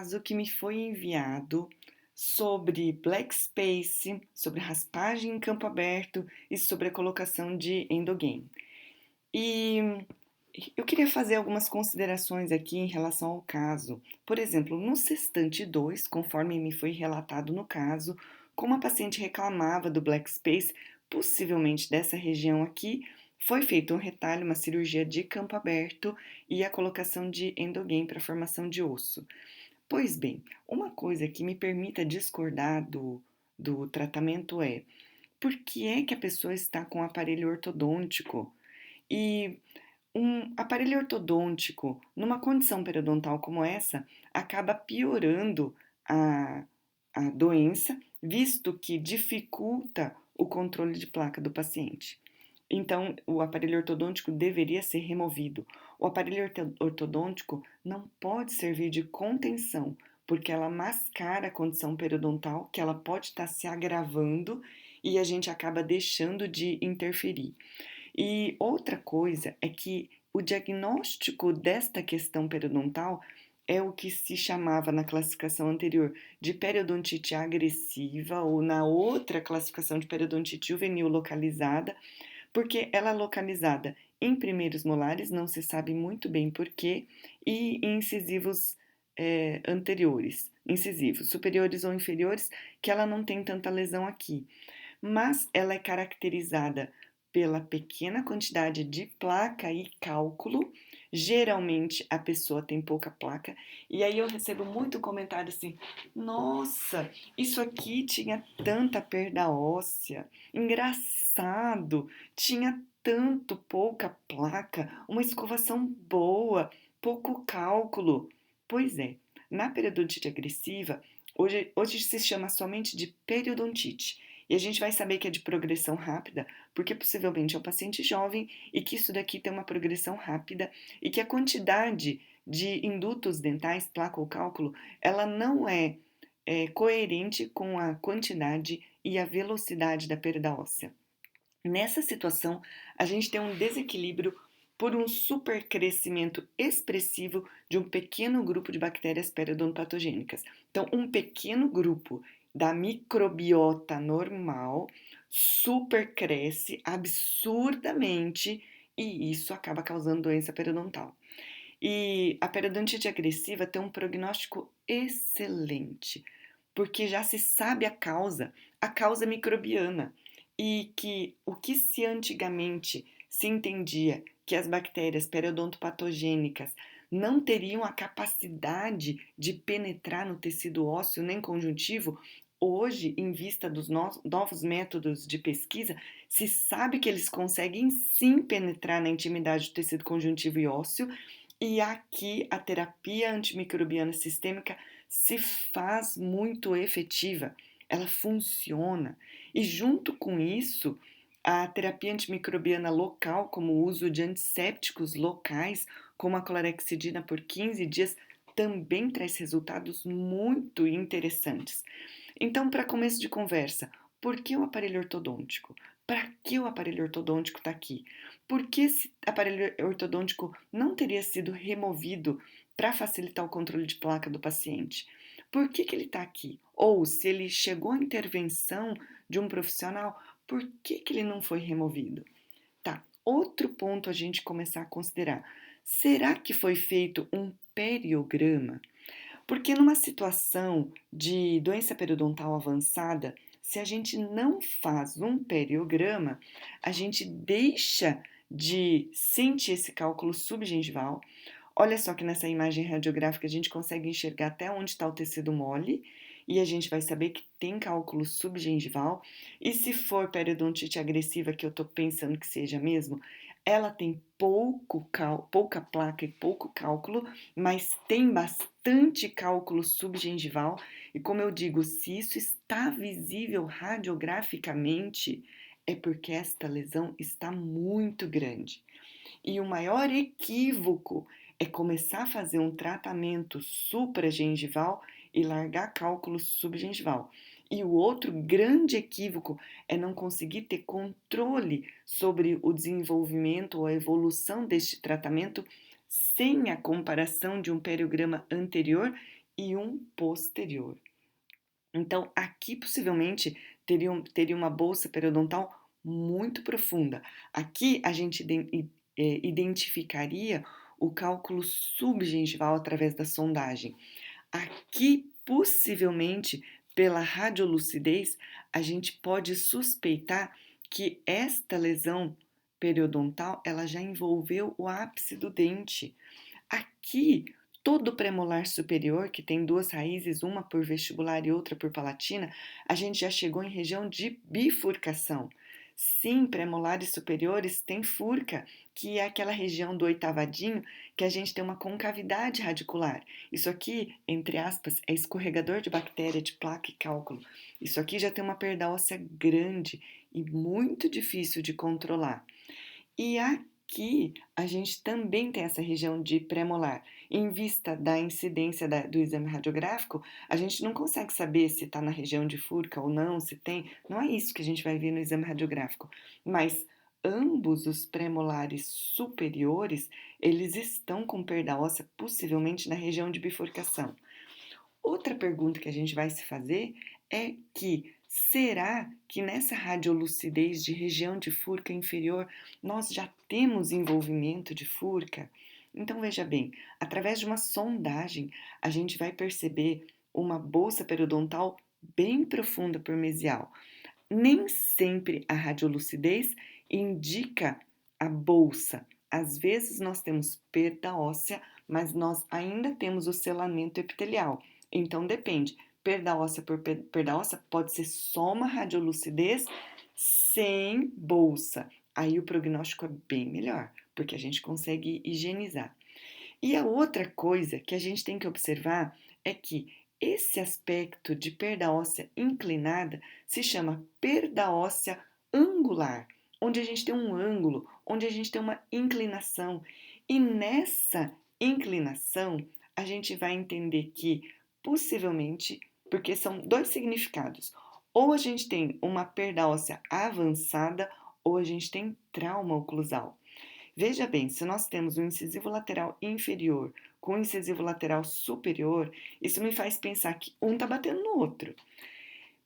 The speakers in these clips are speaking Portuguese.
Caso que me foi enviado sobre black space, sobre raspagem em campo aberto e sobre a colocação de endogain. E eu queria fazer algumas considerações aqui em relação ao caso. Por exemplo, no sextante 2, conforme me foi relatado no caso, como a paciente reclamava do black space, possivelmente dessa região aqui, foi feito um retalho, uma cirurgia de campo aberto e a colocação de endogain para formação de osso. Pois bem, uma coisa que me permita discordar do tratamento é: por que é que a pessoa está com aparelho ortodôntico? E um aparelho ortodôntico, numa condição periodontal como essa, acaba piorando a, a doença, visto que dificulta o controle de placa do paciente. Então, o aparelho ortodôntico deveria ser removido. O aparelho ortodôntico não pode servir de contenção, porque ela mascara a condição periodontal, que ela pode estar se agravando e a gente acaba deixando de interferir. E outra coisa é que o diagnóstico desta questão periodontal é o que se chamava na classificação anterior de periodontite agressiva ou na outra classificação de periodontite juvenil localizada, porque ela é localizada em primeiros molares, não se sabe muito bem porquê, e em incisivos anteriores, incisivos, superiores ou inferiores, que ela não tem tanta lesão aqui. Mas ela é caracterizada pela pequena quantidade de placa e cálculo. Geralmente a pessoa tem pouca placa, e aí eu recebo muito comentário assim: nossa, isso aqui tinha tanta perda óssea, engraçado, tinha tanto pouca placa, uma escovação boa, pouco cálculo. Pois é, na periodontite agressiva, hoje se chama somente de periodontite. E a gente vai saber que é de progressão rápida, porque possivelmente é um paciente jovem e que isso daqui tem uma progressão rápida e que a quantidade de indutos dentais, placa ou cálculo, ela não é coerente com a quantidade e a velocidade da perda óssea. Nessa situação, a gente tem um desequilíbrio por um supercrescimento expressivo de um pequeno grupo de bactérias periodontopatogênicas. Então, um pequeno grupo da microbiota normal supercresce absurdamente e isso acaba causando doença periodontal. E a periodontite agressiva tem um prognóstico excelente, porque já se sabe a causa microbiana, e que o que se antigamente se entendia que as bactérias periodontopatogênicas não teriam a capacidade de penetrar no tecido ósseo nem conjuntivo, hoje, em vista dos novos métodos de pesquisa, se sabe que eles conseguem sim penetrar na intimidade do tecido conjuntivo e ósseo, e aqui a terapia antimicrobiana sistêmica se faz muito efetiva, ela funciona. E junto com isso, a terapia antimicrobiana local, como o uso de antissépticos locais, como a clorexidina por 15 dias, também traz resultados muito interessantes. Então, para começo de conversa, por que o aparelho ortodôntico? Para que o aparelho ortodôntico está aqui? Por que esse aparelho ortodôntico não teria sido removido para facilitar o controle de placa do paciente? Por que ele está aqui? Ou, se ele chegou à intervenção de um profissional, por que ele não foi removido? Tá, outro ponto a gente começar a considerar. Será que foi feito um periograma? Porque numa situação de doença periodontal avançada, se a gente não faz um periograma, a gente deixa de sentir esse cálculo subgengival. Olha só que nessa imagem radiográfica a gente consegue enxergar até onde está o tecido mole e a gente vai saber que tem cálculo subgengival. E se for periodontite agressiva, que eu estou pensando que seja mesmo, ela tem pouca placa e pouco cálculo, mas tem bastante cálculo subgengival. E como eu digo, se isso está visível radiograficamente, é porque esta lesão está muito grande. E o maior equívoco é começar a fazer um tratamento supragengival e largar cálculo subgengival. E o outro grande equívoco é não conseguir ter controle sobre o desenvolvimento ou a evolução deste tratamento sem a comparação de um periograma anterior e um posterior. Então, aqui possivelmente teria uma bolsa periodontal muito profunda. Aqui a gente identificaria o cálculo subgengival através da sondagem. Aqui, possivelmente, pela radiolucidez, a gente pode suspeitar que esta lesão periodontal ela já envolveu o ápice do dente. Aqui, todo o premolar superior, que tem duas raízes, uma por vestibular e outra por palatina, a gente já chegou em região de bifurcação. Sim, premolares superiores têm furca, que é aquela região do oitavadinho que a gente tem uma concavidade radicular. Isso aqui, entre aspas, é escorregador de bactéria, de placa e cálculo. Isso aqui já tem uma perda óssea grande e muito difícil de controlar. E aqui a gente também tem essa região de pré-molar. Em vista da incidência do exame radiográfico, a gente não consegue saber se está na região de furca ou não, se tem. Não é isso que a gente vai ver no exame radiográfico. Mas ambos os pré-molares superiores, eles estão com perda óssea possivelmente na região de bifurcação. Outra pergunta que a gente vai se fazer é que será que nessa radiolucidez de região de furca inferior nós já temos envolvimento de furca? Então veja bem, através de uma sondagem a gente vai perceber uma bolsa periodontal bem profunda por mesial. Nem sempre a radiolucidez indica a bolsa. Às vezes nós temos perda óssea, mas nós ainda temos o selamento epitelial. Então depende. Perda óssea por perda óssea pode ser só uma radiolucidez sem bolsa. Aí o prognóstico é bem melhor, porque a gente consegue higienizar. E a outra coisa que a gente tem que observar é que esse aspecto de perda óssea inclinada se chama perda óssea angular, onde a gente tem um ângulo, onde a gente tem uma inclinação. E nessa inclinação, a gente vai entender que possivelmente, porque são dois significados, ou a gente tem uma perda óssea avançada ou a gente tem trauma oclusal. Veja bem, se nós temos um incisivo lateral inferior com um incisivo lateral superior, isso me faz pensar que um está batendo no outro.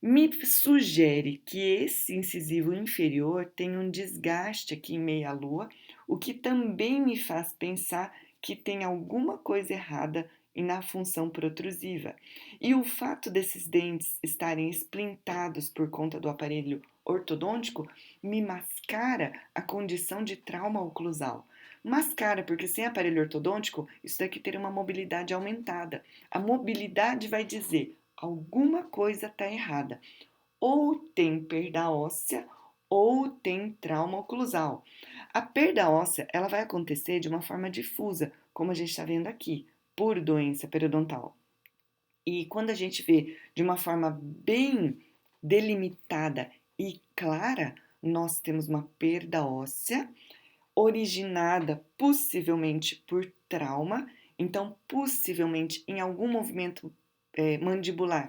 Me sugere que esse incisivo inferior tem um desgaste aqui em meia-lua, o que também me faz pensar que tem alguma coisa errada na função protrusiva. E o fato desses dentes estarem esplintados por conta do aparelho ortodôntico me mascara a condição de trauma oclusal. Mascara, porque sem aparelho ortodôntico, isso daqui teria uma mobilidade aumentada. A mobilidade vai dizer alguma coisa está errada. Ou tem perda óssea ou tem trauma oclusal. A perda óssea ela vai acontecer de uma forma difusa, como a gente está vendo aqui, por doença periodontal. E quando a gente vê de uma forma bem delimitada e clara, nós temos uma perda óssea originada possivelmente por trauma, então possivelmente em algum movimento mandibular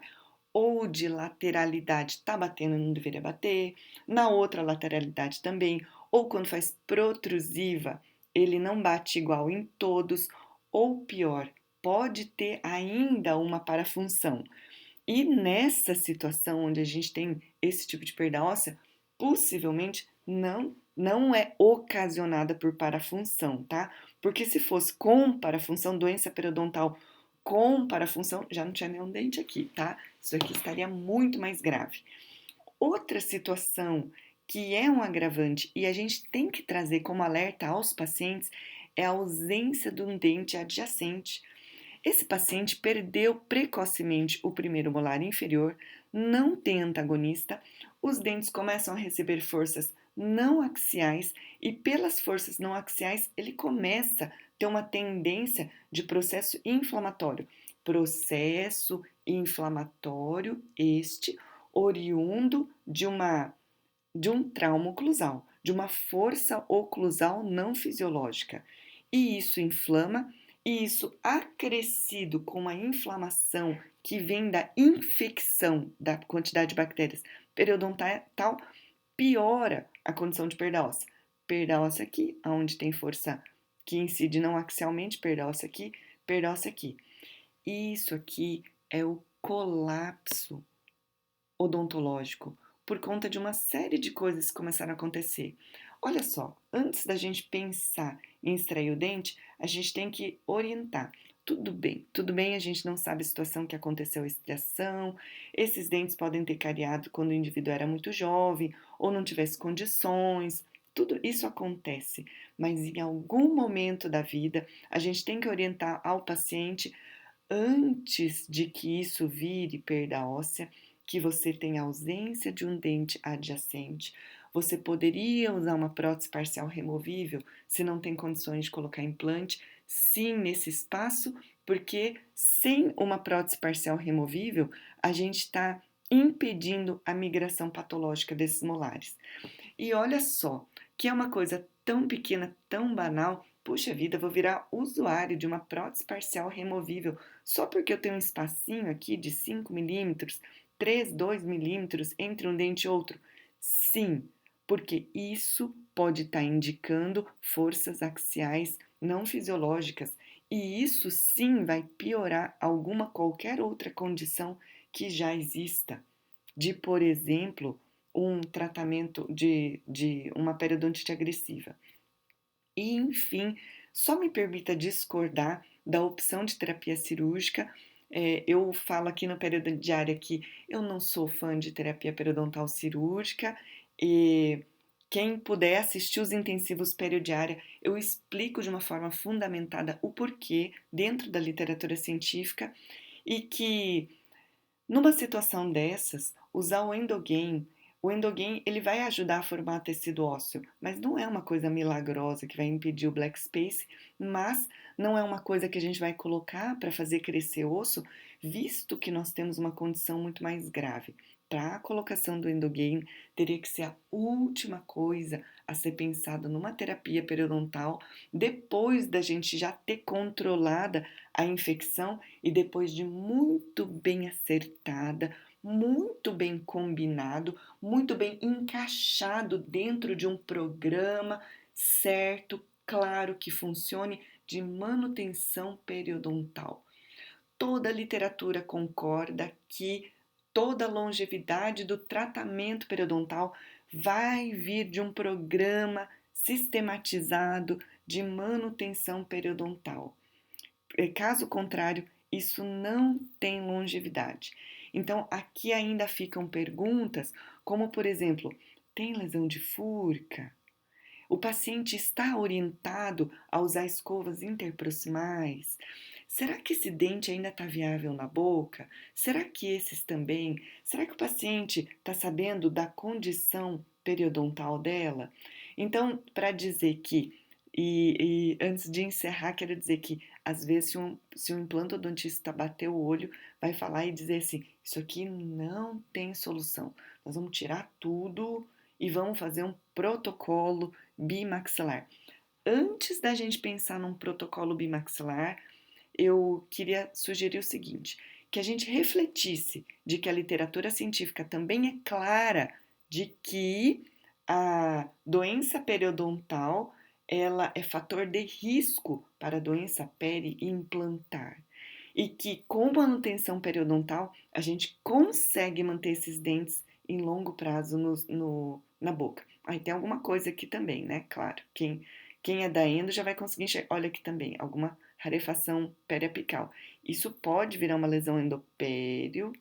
ou de lateralidade está batendo, não deveria bater, na outra lateralidade também, ou quando faz protrusiva, ele não bate igual em todos, ou pior, pode ter ainda uma parafunção. E nessa situação onde a gente tem esse tipo de perda óssea, possivelmente não é ocasionada por parafunção, tá? Porque se fosse com parafunção, doença periodontal com parafunção, já não tinha nenhum dente aqui, tá? Isso aqui estaria muito mais grave. Outra situação que é um agravante e a gente tem que trazer como alerta aos pacientes é a ausência de um dente adjacente. Esse paciente perdeu precocemente o primeiro molar inferior, não tem antagonista, os dentes começam a receber forças não axiais e pelas forças não axiais ele começa a ter uma tendência de processo inflamatório. Processo inflamatório este oriundo de um trauma oclusal, de uma força oclusal não fisiológica. E isso inflama, e isso acrescido com a inflamação que vem da infecção da quantidade de bactérias periodontal, piora a condição de perda óssea. Perda óssea aqui, onde tem força que incide não axialmente, perda óssea aqui, perda óssea aqui. Isso aqui é o colapso odontológico, por conta de uma série de coisas que começaram a acontecer. Olha só, antes da gente pensar em extrair o dente, a gente tem que orientar. Tudo bem, a gente não sabe a situação que aconteceu a extração, esses dentes podem ter cariado quando o indivíduo era muito jovem ou não tivesse condições, tudo isso acontece, mas em algum momento da vida a gente tem que orientar ao paciente antes de que isso vire perda óssea, que você tem ausência de um dente adjacente. Você poderia usar uma prótese parcial removível se não tem condições de colocar implante, sim, nesse espaço, porque sem uma prótese parcial removível, a gente está impedindo a migração patológica desses molares. E olha só, que é uma coisa tão pequena, tão banal, puxa vida, vou virar usuário de uma prótese parcial removível só porque eu tenho um espacinho aqui de 5 milímetros, 3, 2 milímetros entre um dente e outro? Sim, porque isso pode estar indicando forças axiais não fisiológicas e isso sim vai piorar alguma qualquer outra condição que já exista. De, por exemplo, um tratamento de uma periodontite agressiva. E, enfim, só me permita discordar da opção de terapia cirúrgica. Eu falo aqui no período diário que eu não sou fã de terapia periodontal cirúrgica e quem puder assistir os intensivos periodiária, eu explico de uma forma fundamentada o porquê dentro da literatura científica e que numa situação dessas, usar o endogain ele vai ajudar a formar tecido ósseo, mas não é uma coisa milagrosa que vai impedir o black space, mas não é uma coisa que a gente vai colocar para fazer crescer osso, visto que nós temos uma condição muito mais grave. Para a colocação do endogain, teria que ser a última coisa a ser pensada numa terapia periodontal, depois da gente já ter controlada a infecção e depois de muito bem acertada, muito bem combinado, muito bem encaixado dentro de um programa certo, claro, que funcione de manutenção periodontal. Toda a literatura concorda que toda a longevidade do tratamento periodontal vai vir de um programa sistematizado de manutenção periodontal. Caso contrário, isso não tem longevidade. Então, aqui ainda ficam perguntas, como por exemplo, tem lesão de furca? O paciente está orientado a usar escovas interproximais? Será que esse dente ainda está viável na boca? Será que esses também? Será que o paciente está sabendo da condição periodontal dela? Então, para dizer que, antes de encerrar, quero dizer que às vezes se um implantodontista bater o olho, vai falar e dizer assim, isso aqui não tem solução, nós vamos tirar tudo e vamos fazer um protocolo bimaxilar. Antes da gente pensar num protocolo bimaxilar, eu queria sugerir o seguinte, que a gente refletisse de que a literatura científica também é clara de que a doença periodontal ela é fator de risco para a doença peri-implantar e que com manutenção periodontal a gente consegue manter esses dentes em longo prazo na boca. Aí tem alguma coisa aqui também, né? Claro, quem é da endo já vai conseguir enxergar. Olha aqui também, alguma rarefação periapical. Isso pode virar uma lesão endopério,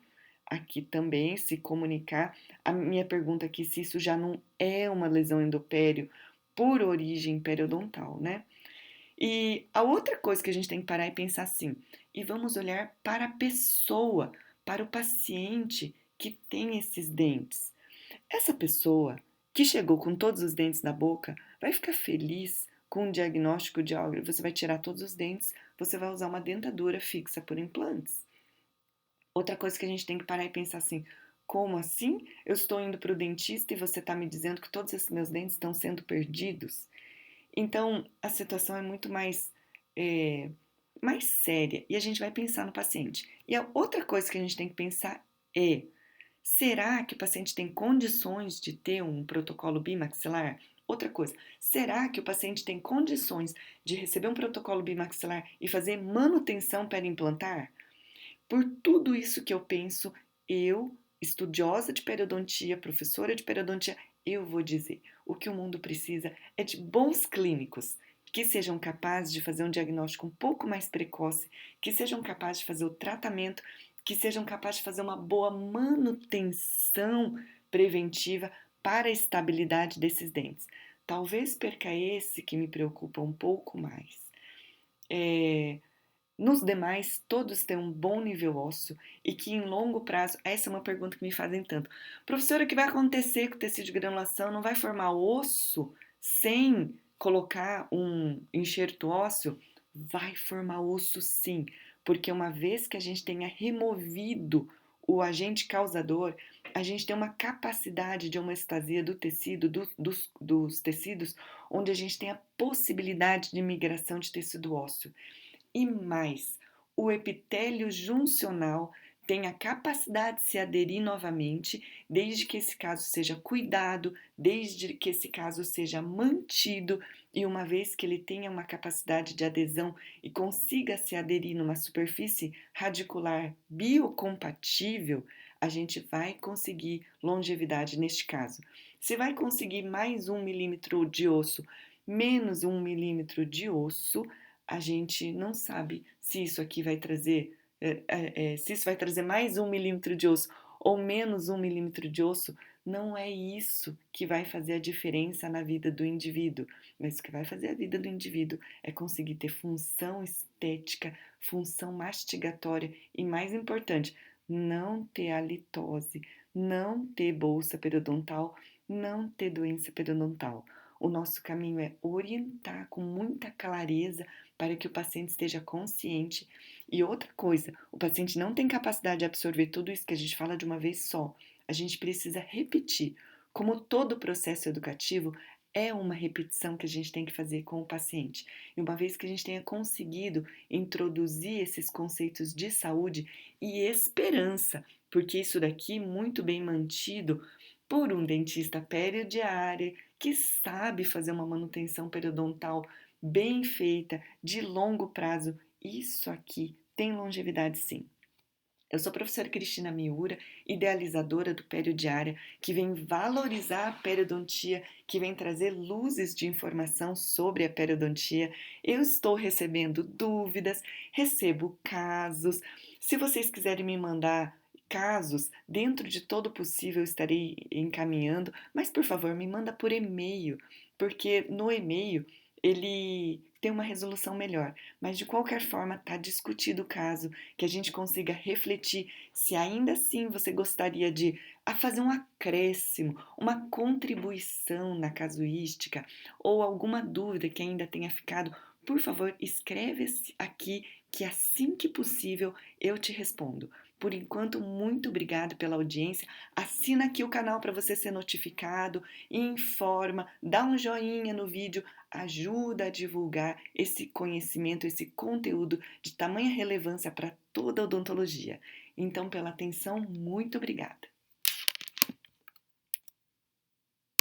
aqui também se comunicar. A minha pergunta aqui se isso já não é uma lesão endopério por origem periodontal, né? E a outra coisa que a gente tem que parar e pensar assim, e vamos olhar para a pessoa, para o paciente que tem esses dentes. Essa pessoa que chegou com todos os dentes na boca vai ficar feliz com o diagnóstico de algo. Você vai tirar todos os dentes, você vai usar uma dentadura fixa por implantes. Outra coisa que a gente tem que parar e pensar assim, como assim? Eu estou indo para o dentista e você está me dizendo que todos esses meus dentes estão sendo perdidos? Então, a situação é muito mais séria e a gente vai pensar no paciente. E a outra coisa que a gente tem que pensar é: será que o paciente tem condições de ter um protocolo bimaxilar? Outra coisa, será que o paciente tem condições de receber um protocolo bimaxilar e fazer manutenção periimplantar? Por tudo isso que eu penso, eu, estudiosa de periodontia, professora de periodontia, eu vou dizer: o que o mundo precisa é de bons clínicos que sejam capazes de fazer um diagnóstico um pouco mais precoce, que sejam capazes de fazer o tratamento, que sejam capazes de fazer uma boa manutenção preventiva para a estabilidade desses dentes. Talvez perca esse que me preocupa um pouco mais. É, Nos demais, todos têm um bom nível ósseo e que em longo prazo, essa é uma pergunta que me fazem tanto. Professora, o que vai acontecer com o tecido de granulação? Não vai formar osso sem colocar um enxerto ósseo? Vai formar osso sim, porque uma vez que a gente tenha removido o agente causador, a gente tem uma capacidade de homeostasia do tecido, dos tecidos, onde a gente tem a possibilidade de migração de tecido ósseo. E mais, o epitélio juncional tem a capacidade de se aderir novamente, desde que esse caso seja cuidado, desde que esse caso seja mantido, e uma vez que ele tenha uma capacidade de adesão e consiga se aderir numa superfície radicular biocompatível, a gente vai conseguir longevidade neste caso. Se vai conseguir mais 1 milímetro de osso, menos 1 milímetro de osso, a gente não sabe se isso aqui vai trazer, se isso vai trazer mais 1 milímetro de osso ou menos 1 milímetro de osso, não é isso que vai fazer a diferença na vida do indivíduo. Mas o que vai fazer a vida do indivíduo é conseguir ter função estética, função mastigatória e, mais importante, não ter halitose, não ter bolsa periodontal, não ter doença periodontal. O nosso caminho é orientar com muita clareza para que o paciente esteja consciente. E outra coisa, o paciente não tem capacidade de absorver tudo isso que a gente fala de uma vez só. A gente precisa repetir. Como todo processo educativo, é uma repetição que a gente tem que fazer com o paciente. E uma vez que a gente tenha conseguido introduzir esses conceitos de saúde e esperança, porque isso daqui, muito bem mantido por um dentista periodiário que sabe fazer uma manutenção periodontal bem feita, de longo prazo, isso aqui tem longevidade sim. Eu sou a professora Cristina Miura, idealizadora do Periodiária, que vem valorizar a periodontia, que vem trazer luzes de informação sobre a periodontia. Eu estou recebendo dúvidas, recebo casos. Se vocês quiserem me mandar casos, dentro de todo possível eu estarei encaminhando, mas por favor, me manda por e-mail, porque no e-mail ele tem uma resolução melhor. Mas de qualquer forma, está discutido o caso, que a gente consiga refletir se ainda assim você gostaria de fazer um acréscimo, uma contribuição na casuística ou alguma dúvida que ainda tenha ficado. Por favor, escreve aqui que assim que possível eu te respondo. Por enquanto, muito obrigada pela audiência. Assina aqui o canal para você ser notificado, informa, dá um joinha no vídeo, ajuda a divulgar esse conhecimento, esse conteúdo de tamanha relevância para toda a odontologia. Então, pela atenção, muito obrigada.